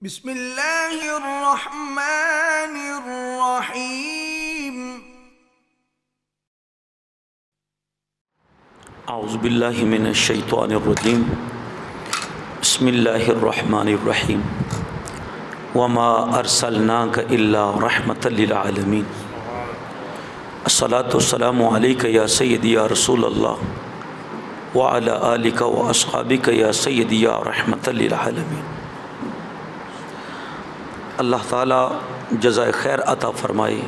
بسم اللہ الرحمن الرحیم۔ اعوذ باللہ من الشیطان الرجیم۔ بسم اللہ الرحمن الرحیم۔ وما ارسلناک الا رحمۃ للعالمین۔ الصلاۃ والسلام علیک یا سیدی یا رسول اللہ وعلی آلک و اصحابک یا سیدی یا رحمۃ للعالمین۔ اللہ تعالیٰ جزائے خیر عطا فرمائے،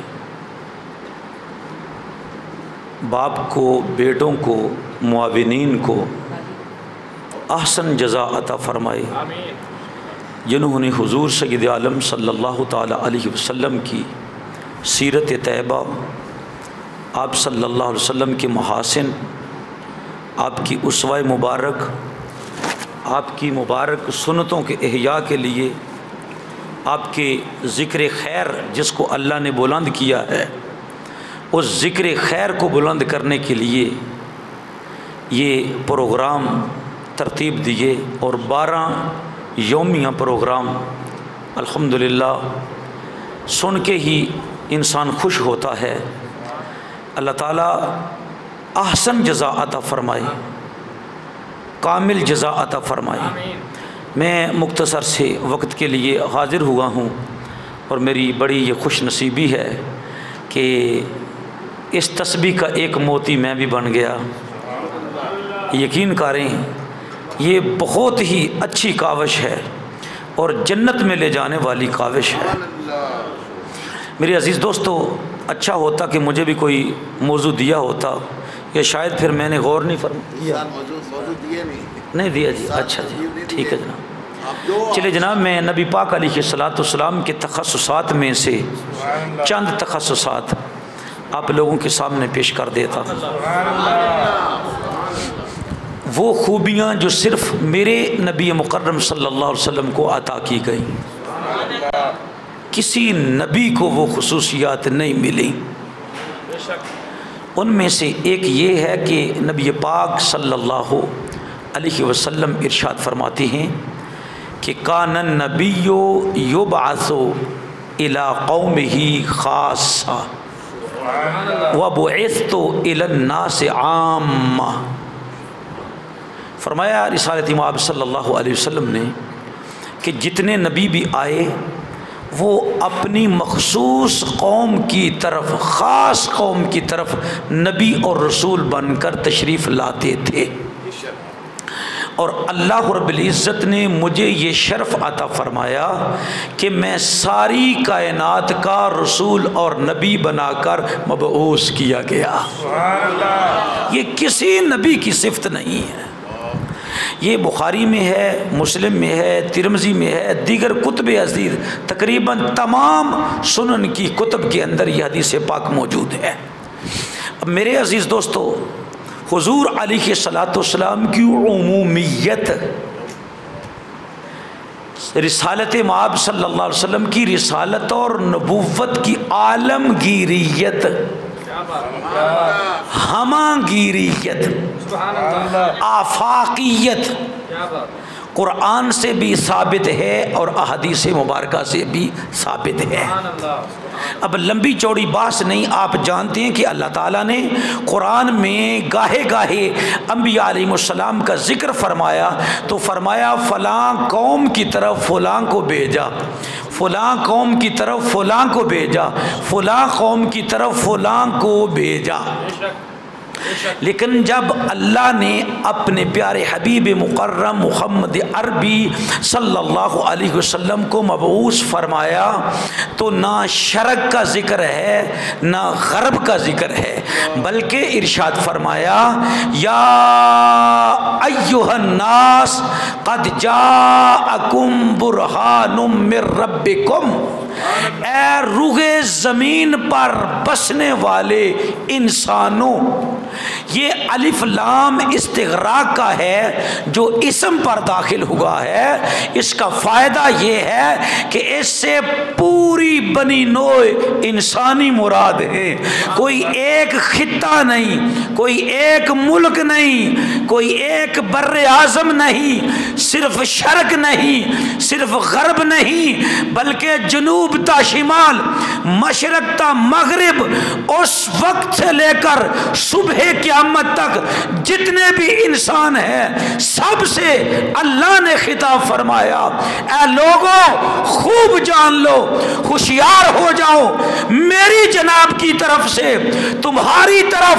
باپ کو، بیٹوں کو، معاونین کو احسن جزا عطا فرمائے، جنہوں نے حضور سید عالم صلی اللہ تعالیٰ علیہ وسلم کی سیرت طیبہ، آپ صلی اللہ علیہ وسلم کے محاسن، آپ کی اسوہ مبارک، آپ کی مبارک سنتوں کے احیاء کے لیے، آپ کے ذکر خیر جس کو اللہ نے بلند کیا ہے، اس ذکر خیر کو بلند کرنے کے لیے یہ پروگرام ترتیب دیے، اور 12 یومیہ پروگرام الحمدللہ سن کے ہی انسان خوش ہوتا ہے۔ اللہ تعالیٰ احسن جزا عطا فرمائے، کامل جزا عطا فرمائے۔ میں مختصر سے وقت کے لیے حاضر ہوا ہوں، اور میری بڑی یہ خوش نصیبی ہے کہ اس تسبیح کا ایک موتی میں بھی بن گیا۔ یقین کریں یہ بہت ہی اچھی کاوش ہے اور جنت میں لے جانے والی کاوش ہے۔ میرے عزیز دوستو، اچھا ہوتا کہ مجھے بھی کوئی موضوع دیا ہوتا، یا شاید پھر میں نے غور نہیں فرمایا۔ نہیں دیا جی، اچھا جی، ٹھیک ہے جناب۔ چلے جناب، میں نبی پاک علیہ الصلوۃ والسلام کے تخصصات میں سے چند تخصصات آپ لوگوں کے سامنے پیش کر دیتا ہوں۔ وہ خوبیاں جو صرف میرے نبی مکرم صلی اللہ علیہ وسلم کو عطا کی گئیں، کسی نبی کو وہ خصوصیات نہیں ملی۔ ان میں سے ایک یہ ہے کہ نبی پاک صلی اللہ علیہ وسلم ارشاد فرماتے ہیں کہ کان النبی یبعث الی قومہ خاصہ وبعثت الی الناس عامہ۔ فرمایا رسالت امام صلی اللہ علیہ وسلم نے کہ جتنے نبی بھی آئے وہ اپنی مخصوص قوم کی طرف، خاص قوم کی طرف نبی اور رسول بن کر تشریف لاتے تھے، اور اللہ رب العزت نے مجھے یہ شرف عطا فرمایا کہ میں ساری کائنات کا رسول اور نبی بنا کر مبعوث کیا گیا۔ یہ کسی نبی کی صفت نہیں ہے، یہ بخاری میں ہے، مسلم میں ہے، ترمذی میں ہے، دیگر کتب عزیز تقریباً تمام سنن کی کتب کے اندر یہ حدیث پاک موجود ہے۔ اب میرے عزیز دوستو، حضور علیہ الصلوۃ والسلام کی عمومیت، رسالت مآب صلی اللہ علیہ وسلم کی رسالت اور نبوت کی عالمگیریت، ہماگیریت، آفاقیت قرآن سے بھی ثابت ہے اور احادیث مبارکہ سے بھی ثابت ہے۔ اب لمبی چوڑی بحث نہیں، آپ جانتے ہیں کہ اللہ تعالیٰ نے قرآن میں گاہے گاہے انبیاء علیہ السلام کا ذکر فرمایا تو فرمایا فلاں قوم کی طرف فلاں کو بھیجا، فلاں قوم کی طرف فلاں کو بھیجا، فلاں قوم کی طرف فلاں کو بھیجا۔ لیکن جب اللہ نے اپنے پیارے حبیب مکرم محمد عربی صلی اللہ علیہ وسلم کو مبعوث فرمایا تو نہ شرق کا ذکر ہے نہ غرب کا ذکر ہے، بلکہ ارشاد فرمایا یا ایھا الناس قد جاءکم برہان من ربکم، اے روئے زمین پر بسنے والے انسانوں، یہ الف لام استغراق کا ہے جو اسم پر داخل ہوا ہے، اس کا فائدہ یہ ہے کہ اس سے پوری بنی نوع انسانی مراد ہے، کوئی ایک خطہ نہیں، کوئی ایک ملک نہیں، کوئی ایک بر اعظم نہیں، صرف شرق نہیں، صرف غرب نہیں، بلکہ جنوب تا شمال، مشرق تا مغرب، اس وقت سے لے کر صبح قیامت تک جتنے بھی انسان ہیں سب سے اللہ نے خطاب فرمایا، اے لوگوں خوب جان لو، ہوشیار ہو جاؤ، میری جناب کی طرف سے تمہاری طرف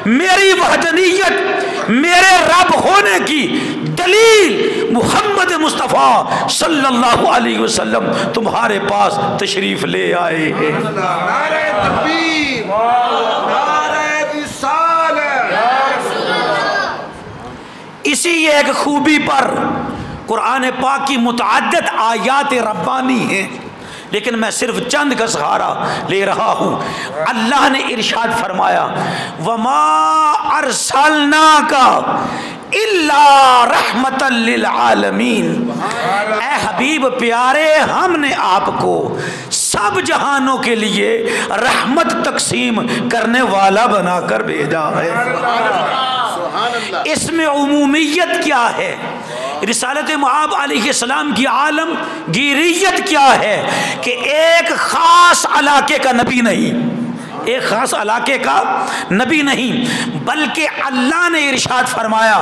میری وحدانیت، میرے رب ہونے کی دلیل محمد مصطفیٰ صلی اللہ علیہ وسلم تمہارے پاس تشریف لے آئے ہیں۔ نعرہ تکبیر، نعرہ رسالت۔ اسی ایک خوبی پر قرآن پاک کی متعدد آیات ربانی ہیں، لیکن میں صرف چند کا سہارا لے رہا ہوں۔ اللہ نے ارشاد فرمایا وَمَا أَرْسَلْنَاكَ إِلَّا رَحْمَةً لِّلْعَالَمِينَ، اے حبیب پیارے ہم نے آپ کو سب جہانوں کے لیے رحمت تقسیم کرنے والا بنا کر بھیجا ہے۔ اس میں عمومیت کیا ہے؟ رسالت مآب علیہ السلام کی عالم گیریت کیا ہے کہ ایک خاص علاقے کا نبی نہیں، ایک خاص علاقے کا نبی نہیں، بلکہ اللہ نے ارشاد فرمایا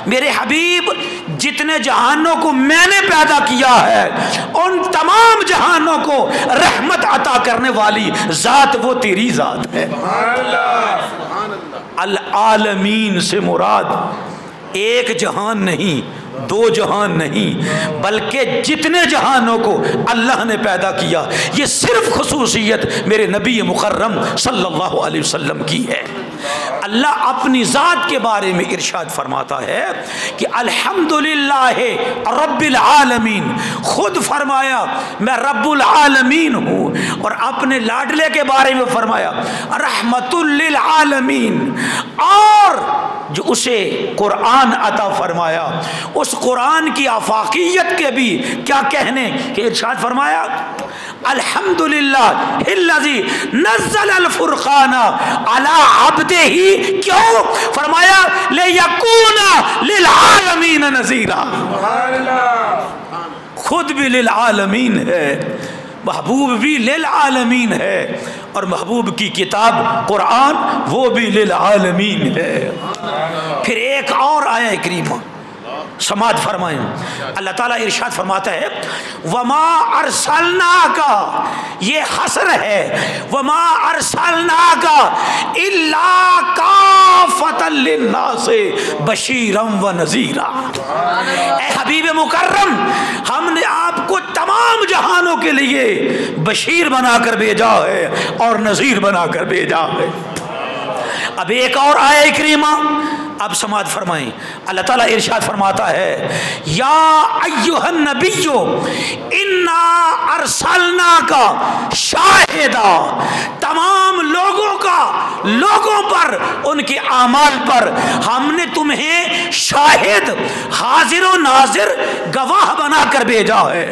میرے حبیب جتنے جہانوں کو میں نے پیدا کیا ہے ان تمام جہانوں کو رحمت عطا کرنے والی ذات وہ تیری ذات ہے۔ العالمین سے مراد ایک جہان نہیں، دو جہان نہیں، بلکہ جتنے جہانوں کو اللہ نے پیدا کیا، یہ صرف خصوصیت میرے نبی مکرم صلی اللہ علیہ وسلم کی ہے۔ اللہ اپنی ذات کے بارے میں ارشاد فرماتا ہے کہ الحمدللہ رب العالمین، خود فرمایا میں رب العالمین ہوں، اور اپنے لاڈلے کے بارے میں فرمایا رحمت للعالمین، اور جو اسے قرآن عطا فرمایا اس قرآن کی آفاقیت کے بھی کیا کہنے کہ ارشاد فرمایا الحمدللہ الذی نزل الفرقان علی عبدہ، کیوں فرمایا لیکون للعالمین نذیرا، خود بھی للعالمین ہے، محبوب بھی للعالمین ہے، اور محبوب کی کتاب قرآن وہ بھی للعالمین ہے۔ پھر ایک اور آیہ کریمہ سماعت فرمائیں، اللہ تعالیٰ ارشاد فرماتا ہے وما ارسلناک، یہ حصر ہے، وما ارسلناک الا کافۃ للناس بشیرا ونذیرا، اے حبیب مکرم ہم نے آپ کو تمام جہانوں کے لیے بشیر بنا کر بھیجا ہے اور نذیر بنا کر بھیجا ہے۔ اب ایک اور آیہ کریمہ اب سماعت فرمائیں، اللہ تعالیٰ ارشاد فرماتا ہے یا ایھا النبی انا ارسلناک شاہدا، تمام لوگوں پر ان کے اعمال پر ہم نے تمہیں شاہد، حاضر و ناظر، گواہ بنا کر بھیجا ہے۔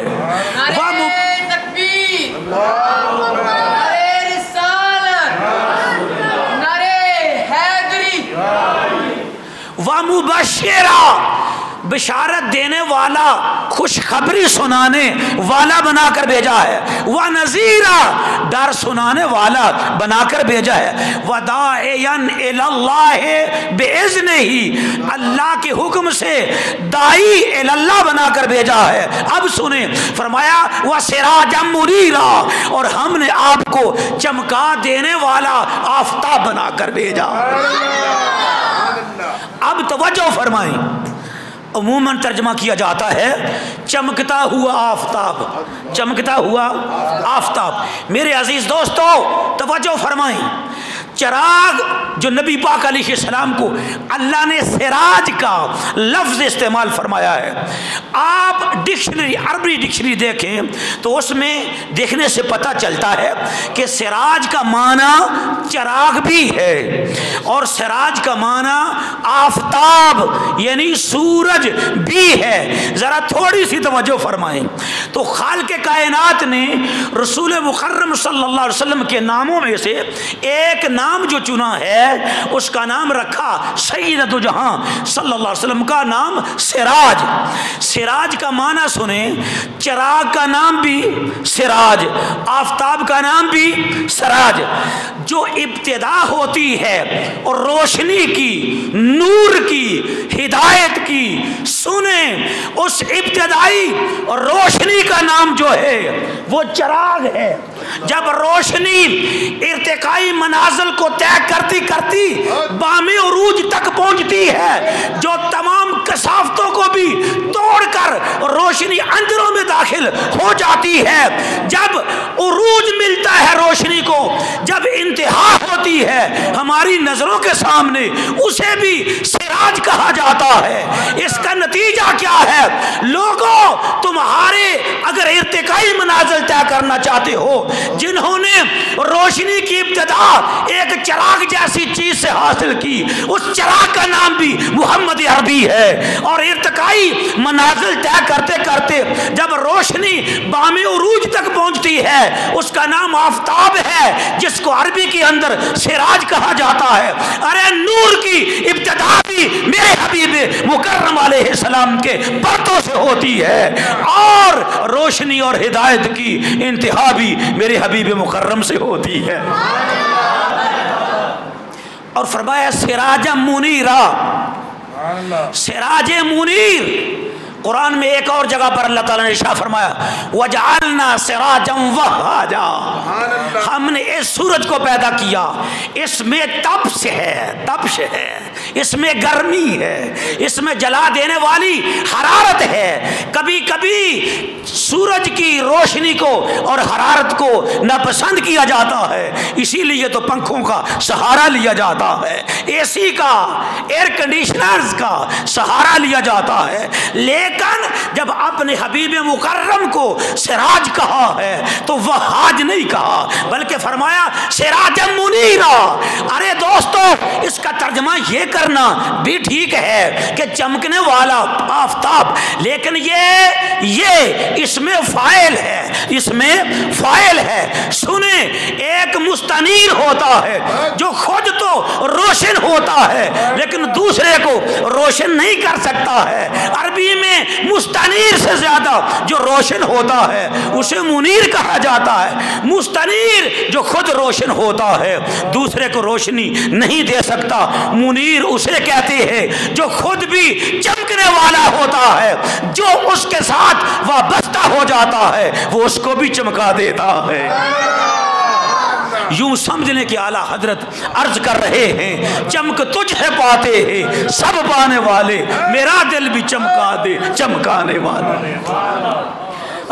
وَمُبَشِّرًا، بشارت دینے والا، خوشخبری سنانے والا بنا کر بھیجا ہے، وَنَذِيرًا، ڈر سنانے والا بنا کر بھیجا ہے، وَدَاعِيًا إِلَى اللَّهِ بِإِذْنِهِ، اللہ کے حکم سے داعی الی اللہ بنا کر بھیجا ہے۔ اب سنیں، فرمایا وَسِرَاجًا مُنِيرًا، اور ہم نے آپ کو چمکا دینے والا آفتاب بنا کر بھیجا۔ اب توجہ فرمائیں، عموماً ترجمہ کیا جاتا ہے چمکتا ہوا آفتاب، چمکتا ہوا آفتاب۔ میرے عزیز دوستو توجہ فرمائیں، چراغ جو نبی پاک علیہ السلام کو اللہ نے سراج کا لفظ استعمال فرمایا ہے، آپ ڈکشنری عربی ڈکشنری دیکھیں تو اس میں دیکھنے سے پتہ چلتا ہے کہ سراج کا معنی چراغ بھی ہے اور سراج کا معنی آفتاب یعنی سورج بھی ہے۔ ذرا تھوڑی سی توجہ فرمائیں تو خالق کائنات نے رسول مکرم صلی اللہ علیہ وسلم کے ناموں میں سے ایک نام جو چنا ہے اس کا نام رکھا سیدۃ جہاں صلی اللہ علیہ وسلم کا نام سراج۔ سراج کا معنی سنیں، چراغ کا نام بھی سراج، آفتاب کا نام بھی سراج۔ جو ابتدا ہوتی ہے اور روشنی کی، نور کی، ہدایت کی، سنیں اس ابتدائی روشنی کا نام جو ہے وہ چراغ ہے۔ جب روشنی ارتقائی منازل کو طے کرتی کرتی بام عروج تک پہنچتی ہے، جو تمام کثافتوں کو بھی توڑ کر روشنی اندروں میں داخل ہو جاتی ہے، جب عروج ملتا ہے روشنی کو، جب انتہا ہوتی ہے ہماری نظروں کے سامنے، اسے بھی سراج کہا جاتا ہے۔ اس کا نتیجہ کیا ہے؟ لوگوں، تمہارے اگر ارتقائی منازل طے کرنا چاہتے ہو، جنہوں نے روشنی کی ابتدا ایک چراغ جیسی چیز سے حاصل کی، اس چراغ کا نام بھی محمد عربی ہے۔ اور ارتقائی منازل طے کرتے کرتے جب روشنی بام عروج تک پہنچتی ہے، اس کا نام آفتاب ہے، جس کو عربی کے اندر سراج کہا جاتا ہے۔ ارے نور کی ابتدا بھی میرے حبیب مکرم علیہ السلام کے پرتوں سے ہوتی ہے، اور روشنی اور ہدایت کی انتہا بھی میرے حبیب مکرم سے ہوتی ہے۔ اور فرمایا سراج منیرا، سراج منیر۔ قرآن میں ایک اور جگہ پر اللہ تعالیٰ نے ارشاد فرمایا وَجَعَلْنَا سِرَاجًا وَهَّاجًا، ہم نے اس سورج کو پیدا کیا، اس میں تپش ہے، تپش ہے، اس میں گرمی ہے، اس میں جلا دینے والی حرارت ہے۔ کبھی کبھی سورج کی روشنی کو اور حرارت کو ناپسند کیا جاتا ہے، اسی لیے تو پنکھوں کا سہارا لیا جاتا ہے، اے سی کا، ایئر کنڈیشنرز کا سہارا لیا جاتا ہے۔ لیکن جب اپنے حبیب مکرم کو سراج کہا ہے تو وہ حاج نہیں کہا، بلکہ فرمایا سراج منیرا۔ ارے دوستو، اس کا ترجمہ یہ کرنا بھی ٹھیک ہے کہ چمکنے والا آفتاب، لیکن یہ اس میں فاعل ہے، اس میں فاعل ہے۔ سنیں، ایک مستنیر ہوتا ہے جو خود تو روشن ہوتا ہے لیکن دوسرے کو روشن نہیں کر سکتا ہے۔ عربی میں مستنیر سے زیادہ جو روشن ہوتا ہے اسے منیر کہا جاتا ہے۔ مستنیر جو خود روشن ہوتا ہے دوسرے کو روشنی نہیں دے سکتا، منیر اسے کہتے ہیں جو خود بھی چمکنے والا ہوتا ہے، جو اس کے ساتھ وابستہ ہو جاتا ہے وہ اس کو بھی چمکا دیتا ہے۔ یوں سمجھنے کی اعلیٰ حضرت عرض کر رہے ہیں چمک تجھ ہے پاتے ہیں سب پانے والے، میرا دل بھی چمکا دے چمکانے والے۔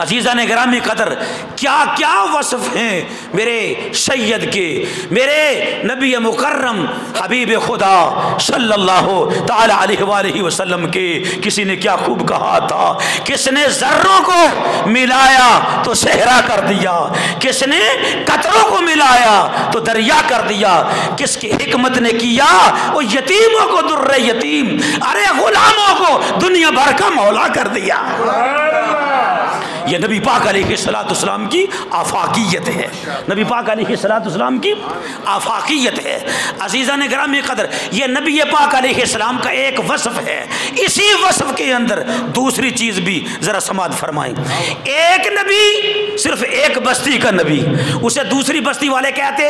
عزیزان گرامی قدر، کیا کیا وصف ہیں میرے سید کے، میرے نبی مکرم حبیب خدا صلی اللہ تعالی علیہ وآلہ وسلم کے۔ کسی نے کیا خوب کہا تھا، کس نے ذروں کو ملایا تو صحرا کر دیا، کس نے قطروں کو ملایا تو دریا کر دیا، کس کی حکمت نے کیا وہ یتیموں کو در یتیم، ارے غلاموں کو دنیا بھر کا مولا کر دیا۔ یہ نبی پاک علیہ السلام کی آفاقیت ہے، نبی پاک علیہ السلام کی آفاقیت ہے۔ عزیزان گرامی قدر، یہ نبی پاک علیہ السلام کا ایک وصف ہے۔ اسی وصف کے اندر دوسری چیز بھی ذرا سماعت فرمائیں۔ ایک نبی صرف ایک بستی کا نبی، اسے دوسری بستی والے کہتے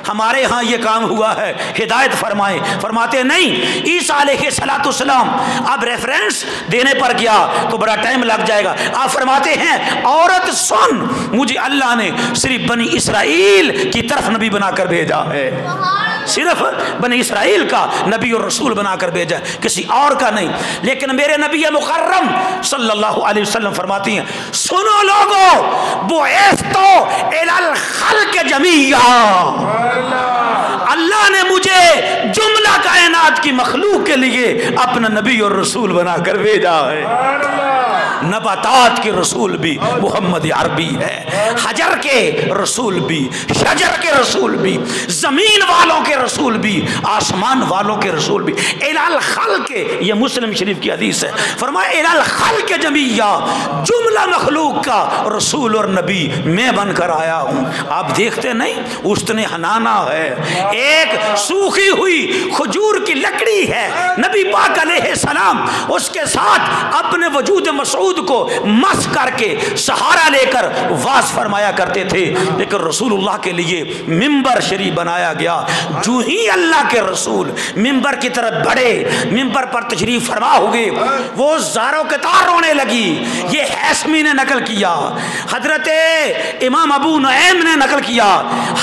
ہمارے ہاں یہ کام ہوا ہے ہدایت فرمائیں، فرماتے نہیں۔ عیسیٰ علیہ السلام اب ریفرنس دینے پر گیا تو بڑا ٹائم لگ جائے گا، آپ فرماتے ہیں عورت سن، مجھے اللہ نے صرف بنی اسرائیل کی طرف نبی بنا کر بھیجا ہے۔ صرف بنی اسرائیل کا نبی اور رسول بنا کر بھیجا ہے، کسی اور کا نہیں۔ لیکن میرے نبی مکرم صلی اللہ علیہ وسلم فرماتی ہیں سنو لوگو بعثت الی الخلق جمیعا، اللہ نے مجھے جملہ کائنات کی مخلوق کے لیے اپنا نبی اور رسول بنا کر بھیجا ہے۔ نباتات کے رسول بھی محمد عربی ہے، حجر کے رسول بھی، شجر کے رسول بھی، زمین والوں کے رسول بھی، آسمان والوں کے رسول بھی، الی الخلق، یہ مسلم شریف کی حدیث ہے، فرمایا الی الخلق جمیعا، جملہ مخلوق کا رسول اور نبی میں بن کر آیا ہوں۔ آپ دیکھتے نہیں استن حنانہ ہے، ایک سوکھی ہوئی کھجور کی لکڑی ہے، نبی پاک علیہ السلام اس کے ساتھ اپنے وجود مسعود کو مس کر کے سہارا لے کر واز فرمایا کرتے تھے، لیکن رسول اللہ کے لیے ممبر شریف بنایا گیا۔ جو ہی اللہ کے رسول ممبر کی طرف بڑھے، ممبر پر تشریف فرما ہوئے، وہ زاروں کے تار رونے لگی۔ یہ حیثمی نے نقل کیا، حضرت امام ابو نعیم نے نقل کیا،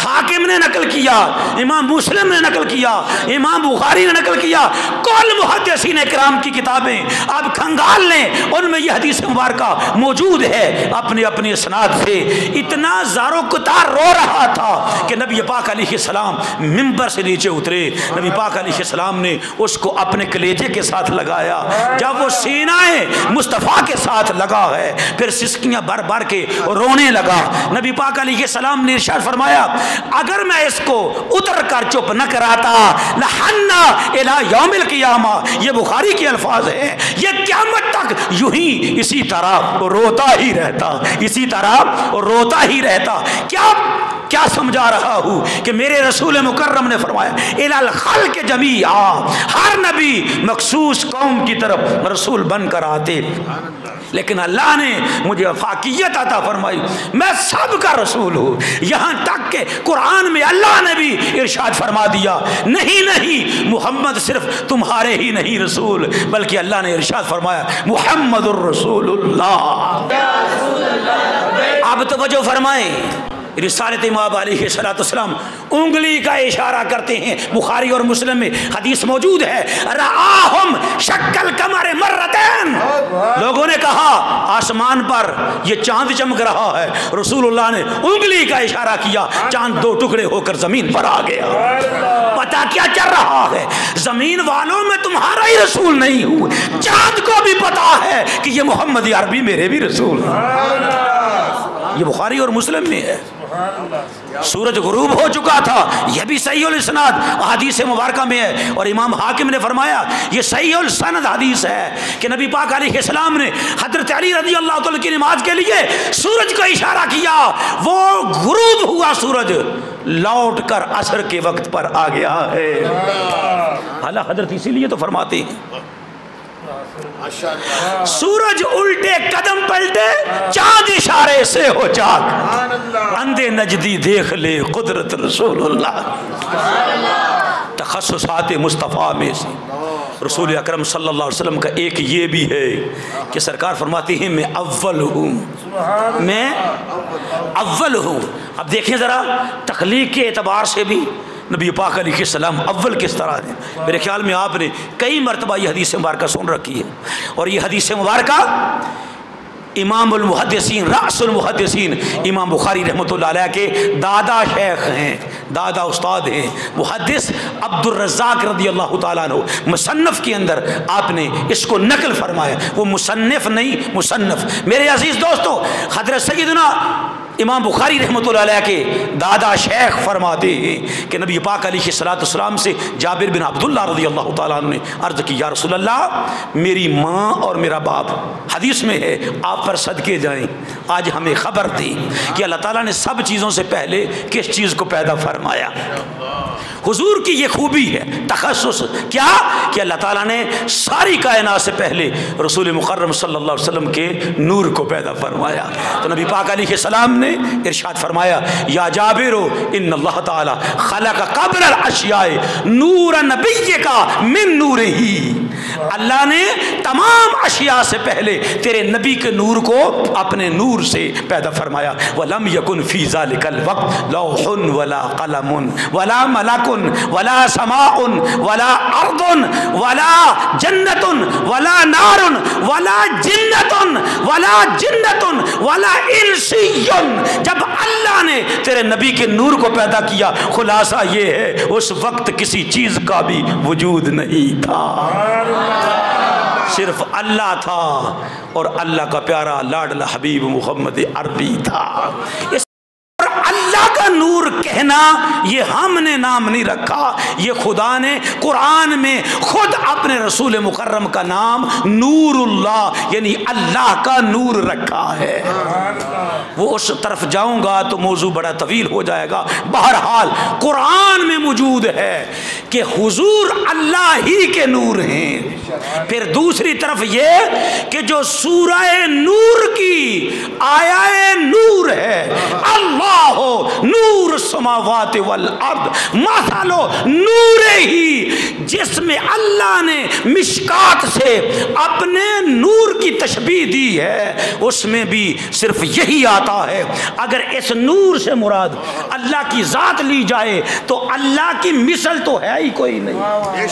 حاکم نے نقل کیا، امام مسلم نے نقل کیا، امام بخاری نے نقل کیا، کل محدثین کرام کی کتابیں آپ کھنگال لیں، ان میں یہ حدیث مبارکہ موجود ہے اپنے اپنے اسناد سے۔ اتنا زارو کتار رو رہا تھا کہ نبی پاک علیہ السلام ممبر سے نیچے اترے، نبی پاک علیہ السلام نے اس کو اپنے کلیجے کے ساتھ لگایا، جب وہ سینہ مصطفیٰ کے ساتھ لگا ہے پھر سسکیاں بھر بھر کے رونے لگا۔ نبی پاک علیہ السلام نے ارشاد فرمایا اگر میں اس کو اتر کر چپ نہ کراتا لحنا الی یوم القیامہ، یہ بخاری کے الفاظ ہیں، یہ قیامت تک یوں ہی اسی طرح روتا ہی رہتا، اسی طرح روتا ہی رہتا۔ کیا سمجھا رہا ہوں کہ میرے رسول مکرم نے فرمایا الی الخلق جمیعا، ہر نبی مخصوص قوم کی طرف رسول بن کر آتے، لیکن اللہ نے مجھے فاقیت عطا فرمائی، میں سب کا رسول ہوں۔ یہاں تک کہ قرآن میں اللہ نے بھی ارشاد فرما دیا نہیں محمد صرف تمہارے ہی نہیں رسول، بلکہ اللہ نے ارشاد فرمایا محمد الرسول اللہ۔ اب توجہ فرمائیں، رسالت امام علیہ السلام انگلی کا اشارہ کرتے ہیں، بخاری اور مسلم میں حدیث موجود ہے، رآہم شکل قمر مرتین، لوگوں نے کہا آسمان پر یہ چاند چمک رہا ہے، رسول اللہ نے انگلی کا اشارہ کیا، چاند دو ٹکڑے ہو کر زمین پر آ گیا۔ پتہ کیا چل رہا ہے؟ زمین والوں میں تمہارا ہی رسول نہیں ہوں، چاند کو بھی پتا ہے کہ یہ محمد عربی میرے بھی رسول ہیں۔ یہ بخاری اور مسلم میں ہے۔ سورج غروب ہو چکا تھا، یہ بھی صحیح الاسناد حدیث مبارکہ میں ہے، اور امام حاکم نے فرمایا یہ صحیح السند حدیث ہے کہ نبی پاک علیہ السلام نے حضرت علی رضی اللہ تعالیٰ کی نماز کے لیے سورج کو اشارہ کیا، وہ غروب ہوا سورج لوٹ کر عصر کے وقت پر آ گیا ہے۔ اعلیٰ حضرت اسی لیے تو فرماتے ہیں سورج الٹے قدم پلٹے چاند اشارے سے ہو چاک، اندھے نجدی دیکھ لے قدرت رسول اللہ۔ تخصصات مصطفیٰ میں سے رسول اکرم صلی اللہ علیہ وسلم کا ایک یہ بھی ہے کہ سرکار فرماتے ہیں میں اول ہوں، میں اول ہوں۔ اب دیکھیں ذرا تخلیق کے اعتبار سے بھی نبی پاک علیہ السلام اول کس طرح ہے۔ میرے خیال میں آپ نے کئی مرتبہ یہ حدیث مبارکہ سن رکھی ہے، اور یہ حدیث مبارکہ امام المحدثین رأس المحدثین امام بخاری رحمۃ اللہ علیہ کے دادا شیخ ہیں، دادا استاد ہیں، محدث عبد الرزاق رضی اللہ تعالیٰ عنہ مصنف کے اندر آپ نے اس کو نقل فرمایا، وہ مصنف نہیں مصنف۔ میرے عزیز دوستو، حضرت سیدنا امام بخاری رحمۃ اللہ علیہ کے دادا شیخ فرماتے ہیں کہ نبی پاک علیہ السلام سے جابر بن عبداللہ رضی اللہ تعالیٰ عنہ نے عرض کی یا رسول اللہ میری ماں اور میرا باپ، حدیث میں ہے آپ پر صدقے جائیں، آج ہمیں خبر تھی کہ اللہ تعالیٰ نے سب چیزوں سے پہلے کس چیز کو پیدا فرمایا۔ حضور کی یہ خوبی ہے، تخصص کیا کہ اللہ تعالیٰ نے ساری کائنات سے پہلے رسول مکرم صلی اللہ علیہ وسلم کے نور کو پیدا فرمایا۔ تو نبی پاک علیہ السلام نے ارشاد فرمایا یا جابر ان اللہ تعالیٰ خلق قبل الاشیاء نور نبی کا من نورہی، اللہ نے تمام اشیاء سے پہلے تیرے نبی کے نور کو اپنے نور سے پیدا فرمایا. وَلَمْ يَكُنْ فِي ذَلِكَ الْوَقْتِ لَوْحٌ وَلَا قَلَمٌ وَلَا مَلَكٌ وَلَا سَمَاءٌ وَلَا أَرْضٌ وَلَا جَنَّةٌ وَلَا نَارٌ وَلَا جِنَّةٌ وَلَا جِنَّةٌ وَلَا إِنسِيٌّ. جب اللہ نے تیرے نبی کے نور کو پیدا کیا، خلاصہ یہ ہے اس وقت کسی چیز کا بھی وجود نہیں تھا، صرف اللہ تھا اور اللہ کا پیارا لاڈلا حبیب محمد عربی تھا. اور اللہ کا نور کہنا یہ ہم نے نام نہیں رکھا، یہ خدا نے قرآن میں خود اپنے رسول مکرم کا نام نور اللہ یعنی اللہ کا نور رکھا ہے. وہ اس طرف جاؤں گا تو موضوع بڑا طویل ہو جائے گا. بہرحال قرآن میں موجود ہے کہ حضور اللہ ہی کے نور ہیں. پھر دوسری طرف یہ کہ جو سورہ نور کی آیہ نور ہے، اللہ نور السماوات والارض مثل نور ہی، جس میں اللہ نے مشکات سے اپنے نور کی تشبیہ دی ہے، اس میں بھی صرف یہی آتا ہے. اگر اس نور سے مراد اللہ کی ذات لی جائے تو اللہ کی مثل تو ہے ہی کوئی نہیں،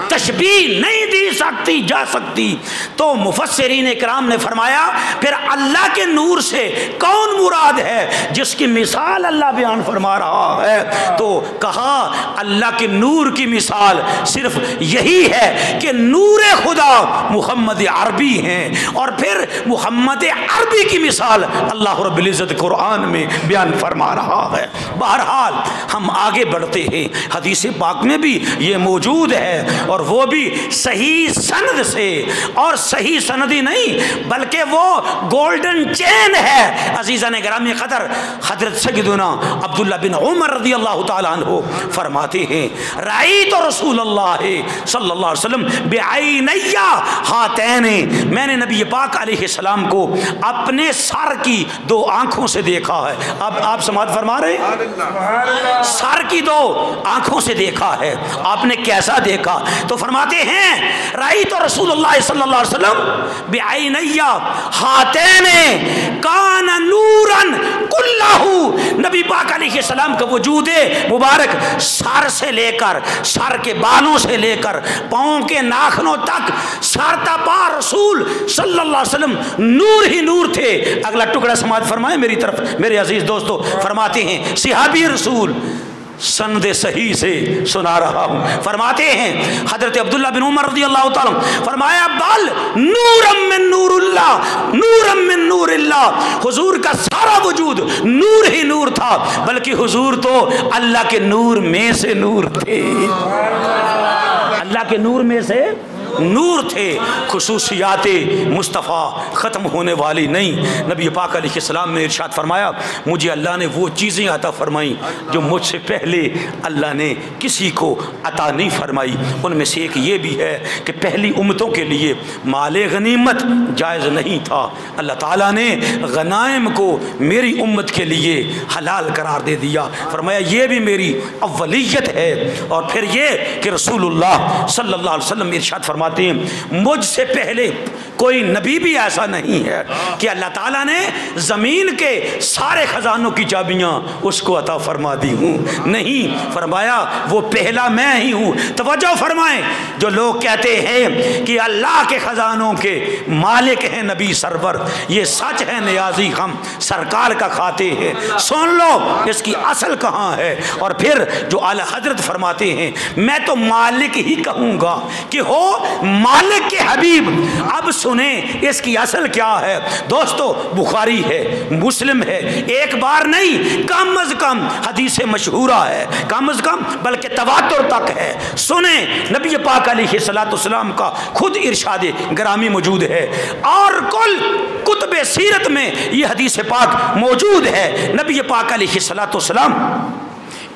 تشبیہ نہیں دی سکتی جا سکتی. تو مفسرین کرام نے فرمایا پھر اللہ کے نور سے کون مراد ہے جس کی مثال اللہ بیان فرما رہا ہے؟ تو کہا اللہ کے نور کی مثال صرف یہی ہے کہ نور خدا محمد عربی ہیں، اور پھر محمد عربی کی مثال اللہ رب العزت قرآن میں بیان فرما رہا ہے. بہرحال ہم آگے بڑھتے ہیں. حدیث پاک میں بھی یہ موجود ہے اور وہ بھی صحیح سند سے، اور صحیح سندی نہیں بلکہ وہ گولڈن چین ہے. عزیزان گرامی قدر، حضرت سیدنا عبداللہ بن عمر رضی اللہ تعالیٰ عنہ فرماتے ہیں رأیت رسول اللہ صلی اللہ علیہ وسلم بعینی ہاتین، میں نے نبی پاک علیہ السلام کو اپنے سر کی دو آنکھوں سے دیکھا ہے. اب آپ سماعت فرما رہے ہیں، سر کی دو آنکھوں سے دیکھا ہے. آپ نے کیسا دیکھا؟ تو فرماتے ہیں رأیت رسول اللہ صلی اللہ علیہ وسلم بعینی ہاتین کان نورا کلہ، نبی پاک علیہ السلام کا وجود مبارک سر سے لے کر، سر کے بالوں سے لے کر پاؤں کے ناخنوں تک سر تا پا رسول صلی اللہ علیہ وسلم نور ہی نور تھے. اگلا ٹکڑا سماعت فرمائیں میری طرف میرے عزیز دوستو. فرماتے ہیں صحابی رسول سند صحیح سے سنا رہا ہوں، فرماتے ہیں حضرت عبداللہ بن عمر رضی اللہ تعالیٰ فرمایا بل نورم من نور اللہ، نورم من نور اللہ، حضور کا سارا وجود نور ہی نور تھا، بلکہ حضور تو اللہ کے نور میں سے نور تھے، اللہ کے نور میں سے نور تھے. خصوصیات مصطفیٰ ختم ہونے والی نہیں. نبی پاک علیہ السلام نے ارشاد فرمایا مجھے اللہ نے وہ چیزیں عطا فرمائیں جو مجھ سے پہلے اللہ نے کسی کو عطا نہیں فرمائی. ان میں سے ایک یہ بھی ہے کہ پہلی امتوں کے لیے مال غنیمت جائز نہیں تھا. اللہ تعالیٰ نے غنائم کو میری امت کے لیے حلال قرار دے دیا. فرمایا یہ بھی میری اولیت ہے. اور پھر یہ کہ رسول اللہ صلی اللہ علیہ وسلم ارشاد فرمایا مجھ سے پہلے کوئی نبی بھی ایسا نہیں ہے کہ اللہ تعالیٰ نے زمین کے سارے خزانوں کی چابیاں اس کو عطا فرما دی ہوں. نہیں، فرمایا وہ پہلا میں ہی ہوں. توجہ فرمائیں، جو لوگ کہتے ہیں کہ اللہ کے خزانوں کے مالک ہیں نبی سرور، یہ سچ ہے نیازی ہم سرکار کا کھاتے ہیں. سن لو اس کی اصل کہاں ہے. اور پھر جو اعلی حضرت فرماتے ہیں میں تو مالک ہی کہوں گا کہ ہو مالک کے حبیب. اب سنیں اس کی اصل کیا ہے دوستو. بخاری ہے، مسلم ہے، ایک بار نہیں کم از کم حدیث مشہورہ ہے، کم از کم بلکہ تواتر تک ہے. سنیں نبی پاک علیہ السلام کا خود ارشاد گرامی موجود ہے، اور کل کتب سیرت میں یہ حدیث پاک موجود ہے. نبی پاک علیہ السلام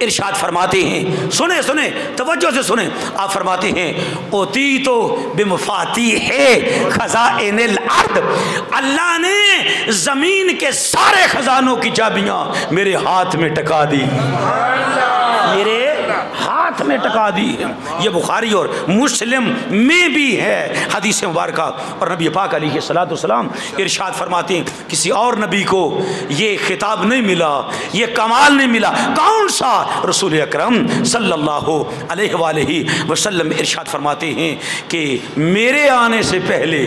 ارشاد فرماتے ہیں، سنیں سنیں توجہ سے سنیں. آپ فرماتے ہیں اوتیتو بمفاتیح خزائن الارض، اللہ نے زمین کے سارے خزانوں کی چابیاں میرے ہاتھ میں ٹکا دی، میرے ہاتھ میں ٹکا دی ہے۔ یہ بخاری اور مسلم میں بھی ہے حدیث مبارکہ۔ اور نبی پاک علیہ الصلوۃ والسلام ارشاد فرماتے ہیں کسی اور نبی کو یہ خطاب نہیں ملا، یہ کمال نہیں ملا۔ کون سا؟ رسول اکرم صلی اللہ علیہ وآلہ وسلم ارشاد فرماتے ہیں کہ میرے آنے سے پہلے،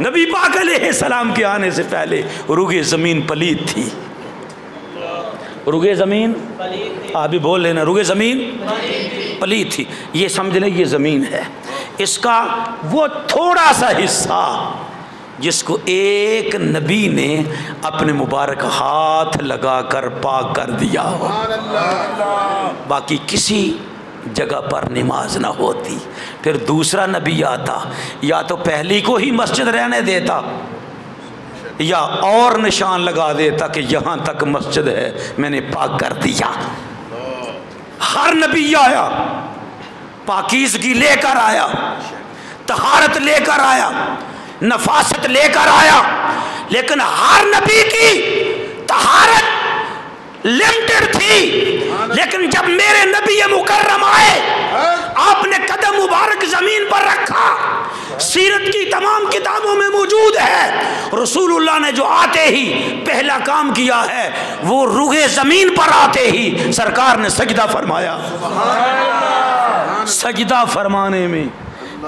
نبی پاک علیہ السلام کے آنے سے پہلے روئے زمین پلید تھی۔ روئے زمین، آپ بھی بول لینا، روئے زمین پلید تھی۔ یہ سمجھ لیں یہ زمین ہے، اس کا وہ تھوڑا سا حصہ جس کو ایک نبی نے اپنے مبارک ہاتھ لگا کر پاک کر دیا ہو، باقی کسی جگہ پر نماز نہ ہوتی۔ پھر دوسرا نبی آتا، یا تو پہلی کو ہی مسجد رہنے دیتا یا اور نشان لگا دیتا کہ یہاں تک مسجد ہے، میں نے پاک کر دیا۔ ہر نبی آیا پاکیزگی لے کر آیا، طہارت لے کر آیا، نفاست لے کر آیا، لیکن ہر نبی کی طہارت لمیٹڈ تھی۔ لیکن جب میرے نبی مکرم آئے، آپ نے قدم مبارک زمین پر رکھا، سیرت کی تمام کتابوں میں موجود ہے، رسول اللہ نے جو آتے ہی پہلا کام کیا ہے وہ روئے زمین پر آتے ہی سرکار نے سجدہ فرمایا۔ سجدہ فرمانے میں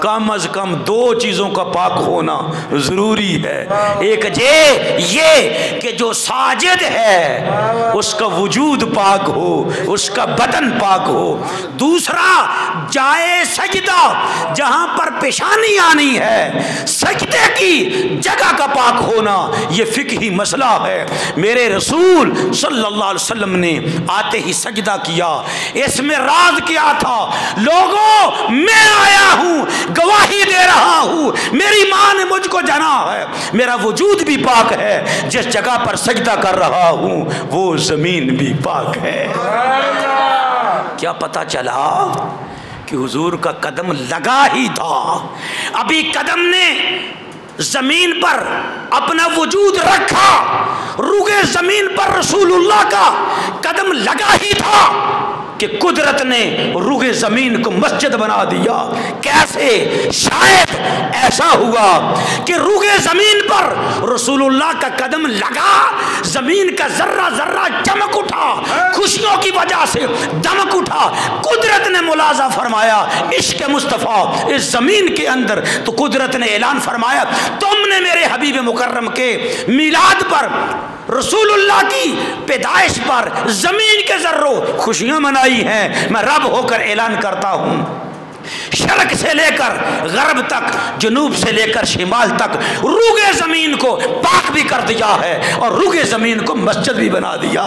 کم از کم دو چیزوں کا پاک ہونا ضروری ہے۔ ایک یہ کہ جو ساجد ہے اس کا وجود پاک ہو، اس کا بدن پاک ہو۔ دوسرا جائے سجدہ جہاں پر پیشانی آنی ہے، سجدے کی جگہ کا پاک ہونا، یہ فقہی مسئلہ ہے۔ میرے رسول صلی اللہ علیہ وسلم نے آتے ہی سجدہ کیا۔ اس میں راز کیا تھا؟ لوگوں میں آیا ہوں، گواہی دے رہا ہوں، میری ماں نے مجھ کو جنا ہے، میرا وجود بھی پاک ہے، جس جگہ پر سجدہ کر رہا ہوں وہ زمین بھی پاک ہے۔ کیا پتہ چلا کہ حضور کا قدم لگا ہی تھا، ابھی قدم نے زمین پر اپنا وجود رکھا، روئے زمین پر رسول اللہ کا قدم لگا ہی تھا کہ قدرت نے روئے زمین کو مسجد بنا دیا۔ کیسے؟ شاید ایسا ہوا کہ روئے زمین پر رسول اللہ کا قدم لگا، زمین کا ذرہ ذرہ چمک اٹھا، خوشیوں کی وجہ سے دمک اٹھا۔ قدرت نے ملاحظہ فرمایا عشق مصطفیٰ اس زمین کے اندر، تو قدرت نے اعلان فرمایا تم نے میرے حبیب مکرم کے میلاد پر، رسول اللہ کی پیدائش پر زمین کے ذروں خوشیاں منائی ہیں۔ میں رب ہو کر اعلان کرتا ہوں، شرق سے لے کر غرب تک، جنوب سے لے کر شمال تک روئے زمین کو پاک بھی کر دیا ہے اور روئے زمین کو مسجد بھی بنا دیا۔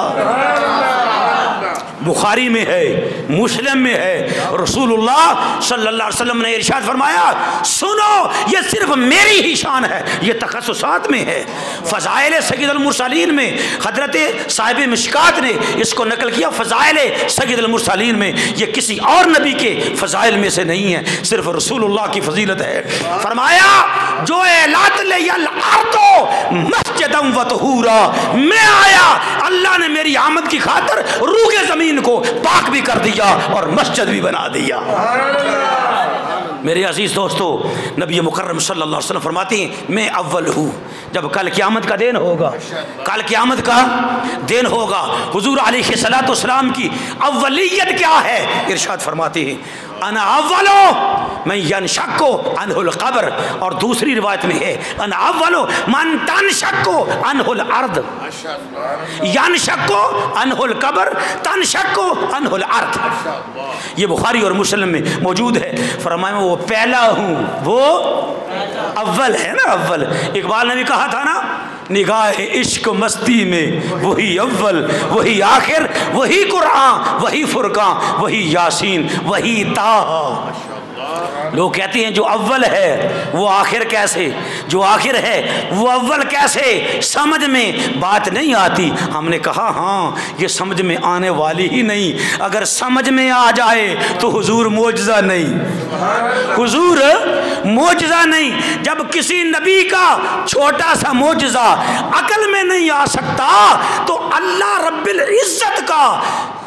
بخاری میں ہے، مسلم میں ہے، رسول اللہ صلی اللہ علیہ وسلم نے ارشاد فرمایا سنو یہ صرف میری ہی شان ہے، یہ تخصصات میں ہے۔ فضائل سید المرسلین میں حضرت صاحب مشکات نے اس کو نقل کیا، فضائل سید المرسلین میں، یہ کسی اور نبی کے فضائل میں سے نہیں ہے، صرف رسول اللہ کی فضیلت ہے۔ فرمایا جو اعلات لیا الارض مسجدا وطہورا، میں آیا اللہ نے میری آمد کی خاطر روئے زمین کو پاک بھی کر دیا اور مسجد بھی بنا دیا۔ میرے عزیز دوستو، نبی مکرم صلی اللہ علیہ وسلم فرماتے ہیں میں اول ہوں۔ جب کل قیامت کا دن ہوگا، کل قیامت کا دن ہوگا، حضور علیہ الصلوۃ والسلام کی اولیت کیا ہے؟ ارشاد فرماتے ہیں انا اولو من ینشق عنہ القبر، اور دوسری روایت میں ہے انا اولو من تنشق عنہ الارض، ینشق عنہ القبر تنشق عنہ الارض۔ یہ بخاری اور مسلم میں موجود ہے۔ فرمایا میں وہ پہلا ہوں، وہ اول ہے نا، اول۔ اقبال نے بھی کہا تھا نا، نگاہ عشق مستی میں وہی اول، وہی آخر، وہی قرآن، وہی فرقان، وہی یاسین، وہی طٰہٰ۔ لوگ کہتے ہیں جو اول ہے وہ آخر کیسے، جو آخر ہے وہ اول کیسے، سمجھ میں بات نہیں آتی۔ ہم نے کہا ہاں یہ سمجھ میں آنے والی ہی نہیں، اگر سمجھ میں آ جائے تو حضور معجزہ نہیں، حضور معجزہ نہیں۔ جب کسی نبی کا چھوٹا سا معجزہ عقل میں نہیں آ سکتا تو اللہ رب العزت کا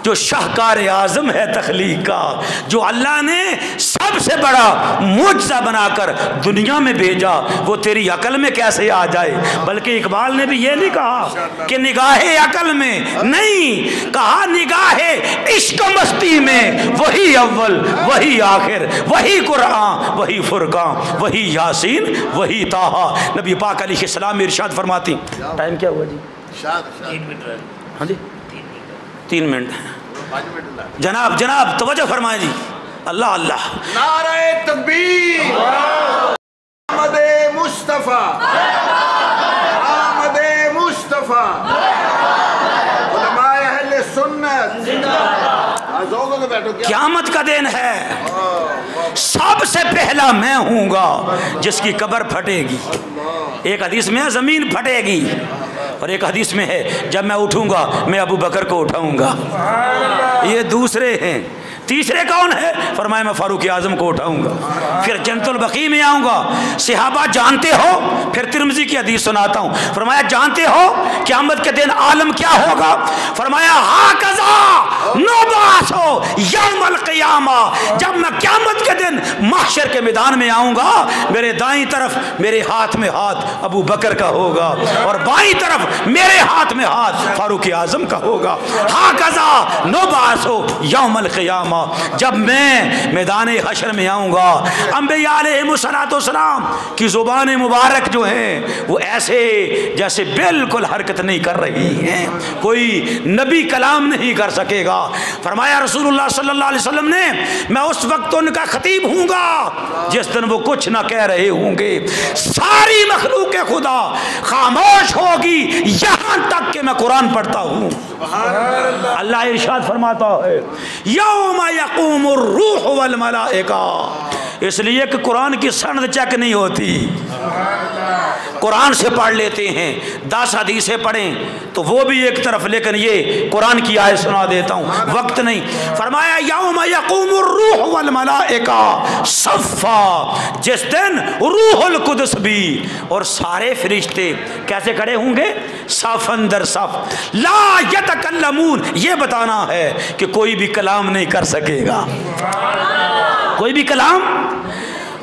جو شاہکار اعظم ہے تخلیق کا، جو اللہ نے سب سے بڑا معجزہ بنا کر دنیا میں بھیجا، وہ تیری عقل میں کیسے آ جائے؟ بلکہ اقبال نے بھی یہ نہیں کہا کہ نگاہ عقل میں، نہیں، کہا نگاہ عشق مستی میں، وہی اول وہی آخر، وہی قرآن وہی فرقان وہی یاسین وہی طٰہٰ۔ نبی پاک علیہ السلام ارشاد فرماتی، ٹائم کیا ہوا جی؟ 3 منٹ رہ گئے۔ ہاں جی 3 منٹ ہیں۔ جناب جناب توجہ فرمائیں جی، اللہ اللہ، نعرہ تکبیر، آمد مصطفیٰ، آمد مصطفیٰ، علماء اہل سنت، ذوق سے بیٹھو، قیامت کا دن ہے، سب سے پہلا میں ہوں گا جس کی قبر پھٹے گی۔ ایک حدیث میں ہے زمین پھٹے گی، اور ایک حدیث میں ہے جب میں اٹھوں گا میں ابو بکر کو اٹھاؤں گا۔ یہ دوسرے ہیں، تیسرے کون ہے؟ فرمایا میں فاروق اعظم کو اٹھاؤں گا، پھر جنت البقیع میں آؤں گا۔ صحابہ جانتے ہو؟ پھر ترمذی کی حدیث سناتا ہوں، فرمایا جانتے ہو قیامت کے دن عالم کیا ہوگا؟ فرمایا ہاکذا نبعث یوم القیامہ، جب میں قیامت کے دن محشر کے میدان میں آؤں گا، میرے دائیں طرف میرے ہاتھ میں ہاتھ ابو بکر کا ہوگا، اور بائیں طرف میرے ہاتھ میں ہاتھ فاروق اعظم کا ہوگا۔ ہاکذا نبعث یوم القیامہ، جب میں میدان حشر میں آؤں گا، انبیاء علیہ السلام کی زبان مبارک جو ہیں وہ ایسے جیسے بالکل حرکت نہیں کر رہی ہیں، کوئی نبی کلام نہیں کر سکے گا۔ فرمایا رسول اللہ صلی اللہ علیہ وسلم نے، میں اس وقت ان کا خطیب ہوں گا جس دن وہ کچھ نہ کہہ رہے ہوں گے، ساری مخلوق خدا خاموش ہوگی یہاں تک کہ میں قرآن پڑھتا ہوں۔ اللہ ارشاد فرماتا ہے یوم یقوم الروح والملائکہ، اس لیے کہ قرآن کی سند چیک نہیں ہوتی، قرآن سے پڑھ لیتے ہیں، 10 حدیثیں پڑھیں تو وہ بھی ایک طرف، لیکن یہ قرآن کی آیت سنا دیتا ہوں، وقت نہیں۔ فرمایا یوم یقوم الروح والملائکہ صفا، جس دن روح القدس بھی اور سارے فرشتے کیسے کھڑے ہوں گے؟ صف اندر صف، لا یتکلمون، یہ بتانا ہے کہ کوئی بھی کلام نہیں کر سکے گا، کوئی بھی کلام،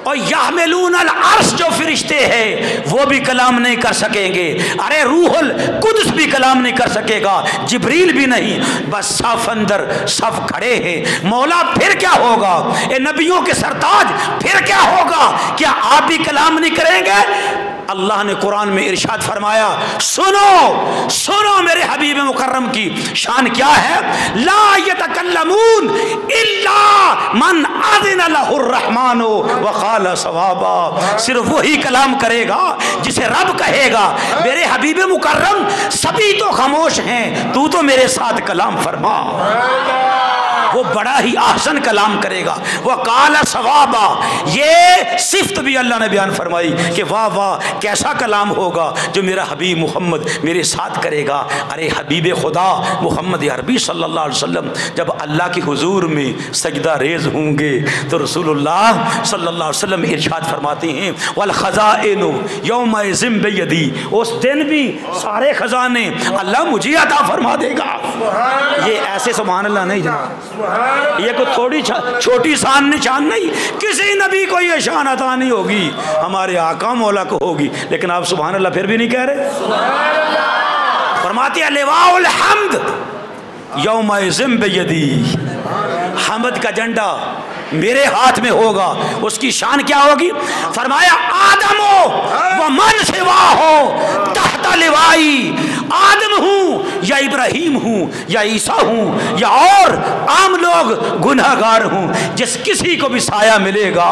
اور یحملون العرش جو فرشتے ہیں وہ بھی کلام نہیں کر سکیں گے، ارے روح القدس بھی کلام نہیں کر سکے گا، جبریل بھی نہیں، بس صف اندر صف کھڑے ہیں۔ مولا پھر کیا ہوگا؟ اے نبیوں کے سرتاج پھر کیا ہوگا؟ کیا آپ بھی کلام نہیں کریں گے؟ اللہ نے قرآن میں ارشاد فرمایا، سنو سنو میرے حبیب مکرم کی شان کیا ہے، لا یتکلمون الا من اذن له الرحمن وقال صوابا، صرف وہی کلام کرے گا جسے رب کہے گا۔ میرے حبیب مکرم سبھی تو خاموش ہیں، تو میرے ساتھ کلام فرما، وہ بڑا ہی احسن کلام کرے گا۔ وقال صوابا، یہ صفت بھی اللہ نے بیان فرمائی کہ واہ واہ کیسا کلام ہوگا جو میرا حبیب محمد میرے ساتھ کرے گا۔ ارے حبیب خدا محمد عربی صلی اللہ علیہ وسلم جب اللہ کی حضور میں سجدہ ریز ہوں گے تو رسول اللہ صلی اللہ علیہ وسلم ارشاد فرماتے ہیں والخزائن یومئذ بیدی، اس دن بھی سارے خزانے اللہ مجھے عطا فرما دے گا۔ یہ ایسے سبحان اللہ نہیں جناب، یہ کوئی تھوڑی چھوٹی شان نشان نہیں، کسی نبی کو یہ شان عطا نہیں ہوگی، ہمارے آقا مولا کو ہوگی، لیکن آپ سبحان اللہ پھر بھی نہیں کہہ رہے۔ فرماتے ہیں لواء الحمد یومئذ بیدی، حمد کا جھنڈا میرے ہاتھ میں ہوگا، اس کی شان کیا ہوگی؟ فرمایا آدم و من سوا ہو تحت لوائی، آدم ہوں یا ابراہیم ہوں یا عیسیٰ ہوں یا اور عام لوگ گناہگار ہوں، جس کسی کو بھی سایہ ملے گا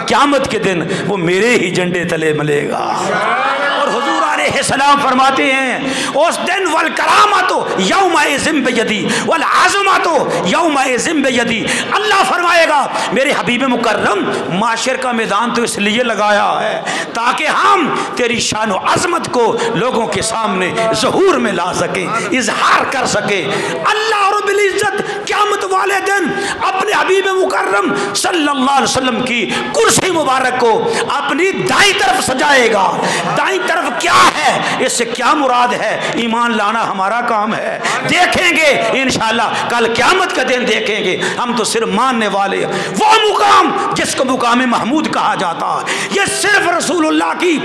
قیامت کے دن وہ میرے ہی جھنڈے تلے ملے گا۔ اور حضور علیہ السلام فرماتے ہیں اس دن والکرامت یومئذ بیدی والعظمت یومئذ بیدی، اللہ فرمائے گا میرے حبیب مکرم معاشر کا میدان تو اس لیے لگایا ہے تاکہ ہم تیری شان و عظمت کو لوگوں کے سامنے ظہور میں لا سکیں، اظہار کر سکیں۔ اللہ رب العزت قیامت والے دن اپنے حبیب مکرم صلی اللہ علیہ وسلم کی کرسی مبارک کو اپنی دائیں طرف سجائے گا۔ دائیں طرف کیا ہے اس سے کیا مراد ہے؟ ایمان لانا ہمارا کام ہے، دیکھیں گے انشاءاللہ کل قیامت کا دن دیکھیں گے، ہم تو صرف ماننے والے ہیں۔ وہ مقام جس کو مقام محمود کہا جاتا ہے، یہ صرف رسول اللہ کی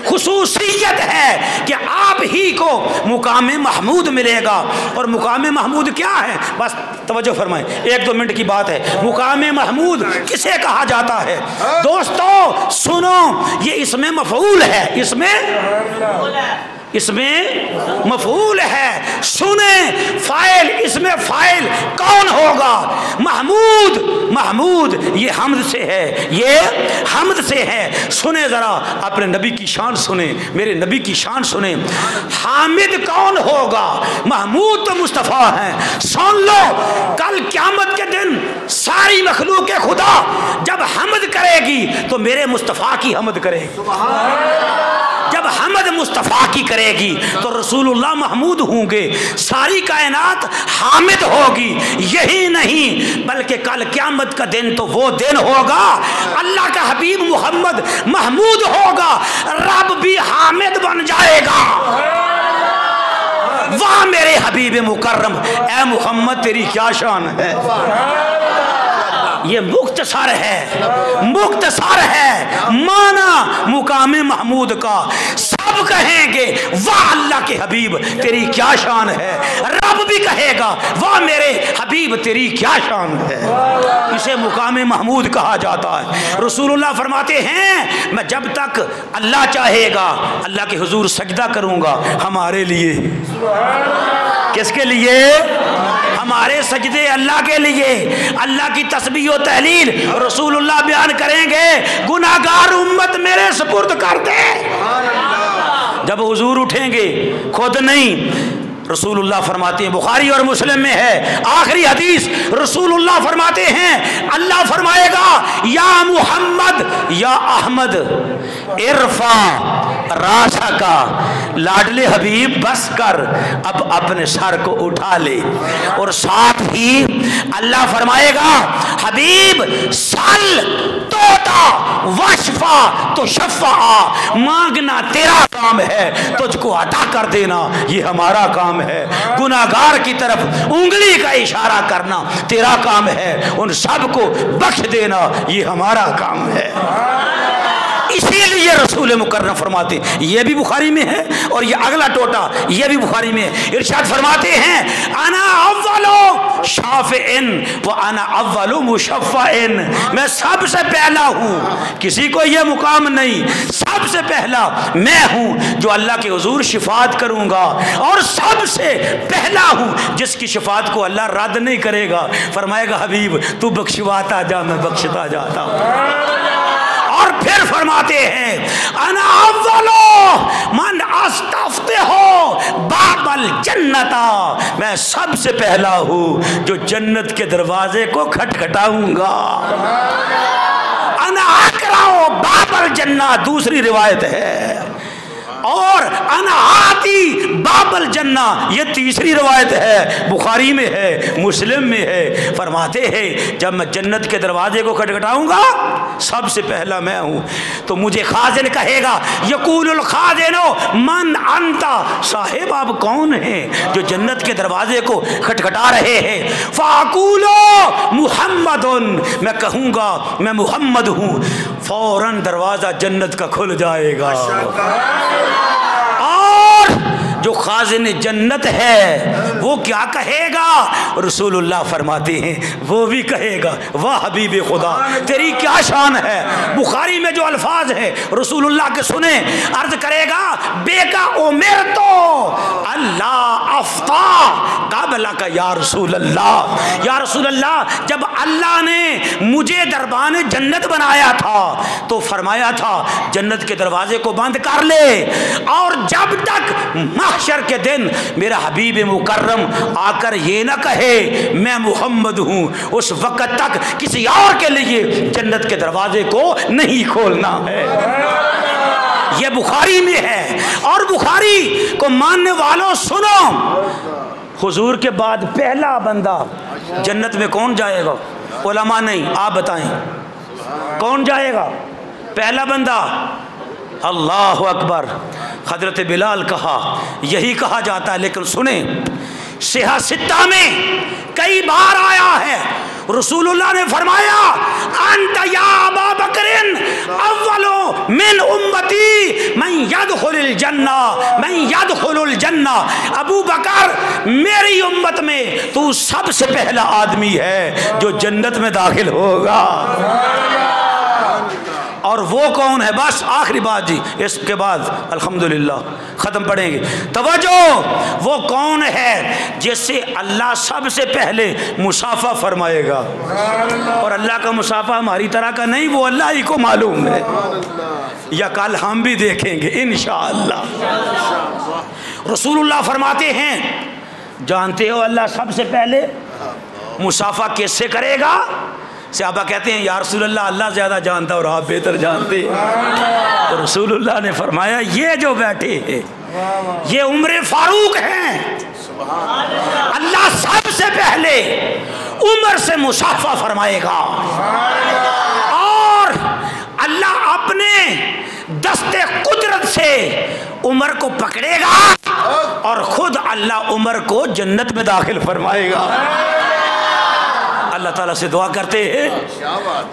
خصوصیت ہے کہ آپ ہی کو مقام محمود ملے گا۔ اور مقام محمود کیا ہے؟ بس توجہ فرمائیں، 1-2 منٹ کی بات ہے۔ مقام محمود کسے کہا جاتا ہے؟ دوستو سنو، یہ اس میں مفعول ہے، اس میں مفعول ہے۔ سنیں، فاعل، اس میں فاعل کون ہوگا؟ محمود یہ حمد سے ہے، یہ حمد سے ہے۔ سنیں ذرا اپنے نبی کی شان سنیں، میرے نبی کی شان سنیں۔ حامد کون ہوگا؟ محمود تو مصطفیٰ ہیں۔ سن لو، کل قیامت کے دن ساری مخلوق خدا جب حمد کرے گی تو میرے مصطفیٰ کی حمد کرے گی۔ جب حمد مصطفیٰ کی کرے گی تو رسول اللہ محمود ہوں گے، ساری کائنات حامد ہوگی۔ یہی نہیں بلکہ کل قیامت کا دن تو وہ دن ہوگا اللہ کا حبیب محمد محمود ہوگا، رب بھی حامد بن جائے گا۔ واہ میرے حبیب مکرم، اے محمد تیری کیا شان ہے۔ یہ مختصر ہے معنی مقام محمود کا۔ سب کہیں گے واہ اللہ کے حبیب تیری کیا شان ہے، رب بھی کہے گا واہ میرے حبیب تیری کیا شان ہے۔ اسے مقام محمود کہا جاتا ہے۔ رسول اللہ فرماتے ہیں میں جب تک اللہ چاہے گا اللہ کے حضور سجدہ کروں گا ہمارے لیے۔ کس کے لیے؟ ہمارے سجدے اللہ کے لیے، اللہ کی تسبیح و تحلیل رسول اللہ بیان کریں گے، گناہگار امت میرے سپرد کر دے۔ جب حضور اٹھیں گے خود نہیں، رسول اللہ فرماتے ہیں، بخاری اور مسلم میں ہے آخری حدیث، رسول اللہ فرماتے ہیں اللہ فرمائے گا یا محمد یا احمد ارفع راسکا، لاڈلے حبیب بس کر اب اپنے سر کو اٹھا لے۔ اور ساتھ ہی اللہ فرمائے گا حبیب سل توتا وشفا تو شفا، مانگنا تیرا کام ہے، تجھ کو عطا کر دینا یہ ہمارا کام ہے، گناہگار کی طرف انگلی کا اشارہ کرنا تیرا کام ہے، ان سب کو بخش دینا یہ ہمارا کام ہے۔ اسی لیے رسول مکرم فرماتے ہیں، یہ بھی بخاری میں ہے اور یہ اگلا ٹوٹا یہ بھی بخاری میں ہے، ارشاد فرماتے ہیں انا اول شافع و انا اول مشفع، میں سب سے پہلا ہوں، کسی کو یہ مقام نہیں، سب سے پہلا میں ہوں جو اللہ کے حضور شفاعت کروں گا، اور سب سے پہلا ہوں جس کی شفاعت کو اللہ رد نہیں کرے گا۔ فرمائے گا حبیب تو بخشواتا جا میں بخشتا جاتا ہوں۔ اور پھر فرماتے ہیں انا اولو من استفتح باب الجنتا، میں سب سے پہلا ہوں جو جنت کے دروازے کو کھٹکھٹاؤں گا۔ انا اقرأ باب الجنہ دوسری روایت ہے، اور انا آتی باب الجنہ یہ تیسری روایت ہے، بخاری میں ہے مسلم میں ہے۔ فرماتے ہیں جب میں جنت کے دروازے کو کھٹکھٹاؤں گا سب سے پہلا میں ہوں تو مجھے خازن کہے گا یقول الخازن من انتا، صاحب آپ کون ہیں جو جنت کے دروازے کو کھٹکھٹا رہے ہیں؟ فاقولو محمد، میں کہوں گا میں محمد ہوں، فوراً دروازہ جنت کا کھل جائے گا۔ اور جو خازن جنت ہے وہ کیا کہے گا؟ رسول اللہ فرماتے ہیں وہ بھی کہے گا واہ حبیب خدا تیری کیا شان ہے۔ بخاری میں جو الفاظ ہیں رسول اللہ کے سنیں، عرض کرے گا بے کا عمر تو اللہ افتا قبل کا یا رسول اللہ، یا رسول اللہ جب اللہ نے مجھے دربان جنت بنایا تھا تو فرمایا تھا جنت کے دروازے کو بند کر لے، اور جب تک محشر کے دن میرا حبیب مکرم آ کر یہ نہ کہے میں محمد ہوں، اس وقت تک کسی اور کے لیے جنت کے دروازے کو نہیں کھولنا ہے۔ یہ بخاری میں ہے، اور بخاری کو ماننے والوں سنو، حضور کے بعد پہلا بندہ جنت میں کون جائے گا؟ علماء نہیں، آپ بتائیں کون جائے گا؟ پہلا بندہ اللہ اکبر حضرت بلال کہا یہی کہا جاتا ہے، لیکن سنیں صحیح ستہ میں کئی بار آیا ہے، رسول اللہ نے فرمایا انت یا ابا بکر اول من امتی من یدخل الجنہ من یدخل الجنہ، ابو بکر میری امت میں تو سب سے پہلا آدمی ہے جو جنت میں داخل ہوگا۔ اور وہ کون ہے؟ بس آخری بات جی، اس کے بعد الحمدللہ ختم پڑھیں گے۔ توجہ، وہ کون ہے جس سے اللہ سب سے پہلے مصافحہ فرمائے گا؟ اور اللہ کا مصافحہ ہماری طرح کا نہیں، وہ اللہ ہی کو معلوم ہے، یا کل ہم بھی دیکھیں گے انشاءاللہ۔ رسول اللہ فرماتے ہیں جانتے ہو اللہ سب سے پہلے مصافحہ کس سے کرے گا؟ صحابہ کہتے ہیں یا رسول اللہ اللہ زیادہ جانتا اور آپ بہتر جانتے ہیں۔ تو رسول اللہ نے فرمایا یہ جو بیٹھے ہیں یہ عمر فاروق ہیں، اللہ سب سے پہلے عمر سے مصافحہ فرمائے گا، اور اللہ اپنے دست قدرت سے عمر کو پکڑے گا اور خود اللہ عمر کو جنت میں داخل فرمائے گا۔ اللہ تعالیٰ سے دعا کرتے ہیں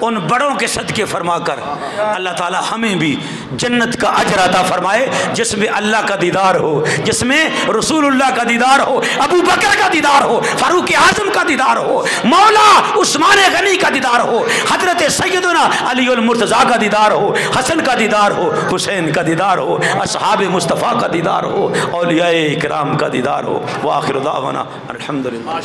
ان بڑوں کے صدقے فرما کر اللہ تعالیٰ ہمیں بھی جنت کا اجر عطا فرمائے، جس میں اللہ کا دیدار ہو، جس میں رسول اللہ کا دیدار ہو، ابو بکر کا دیدار ہو، فاروق اعظم کا دیدار ہو، مولا عثمان غنی کا دیدار ہو، حضرت سیدنا علی المرتضیٰ کا دیدار ہو، حسن کا دیدار ہو، حسین کا دیدار ہو، اصحاب مصطفیٰ کا دیدار ہو، اولیاء کرام کا دیدار ہو۔ وآخر دعوانا الحمدللہ۔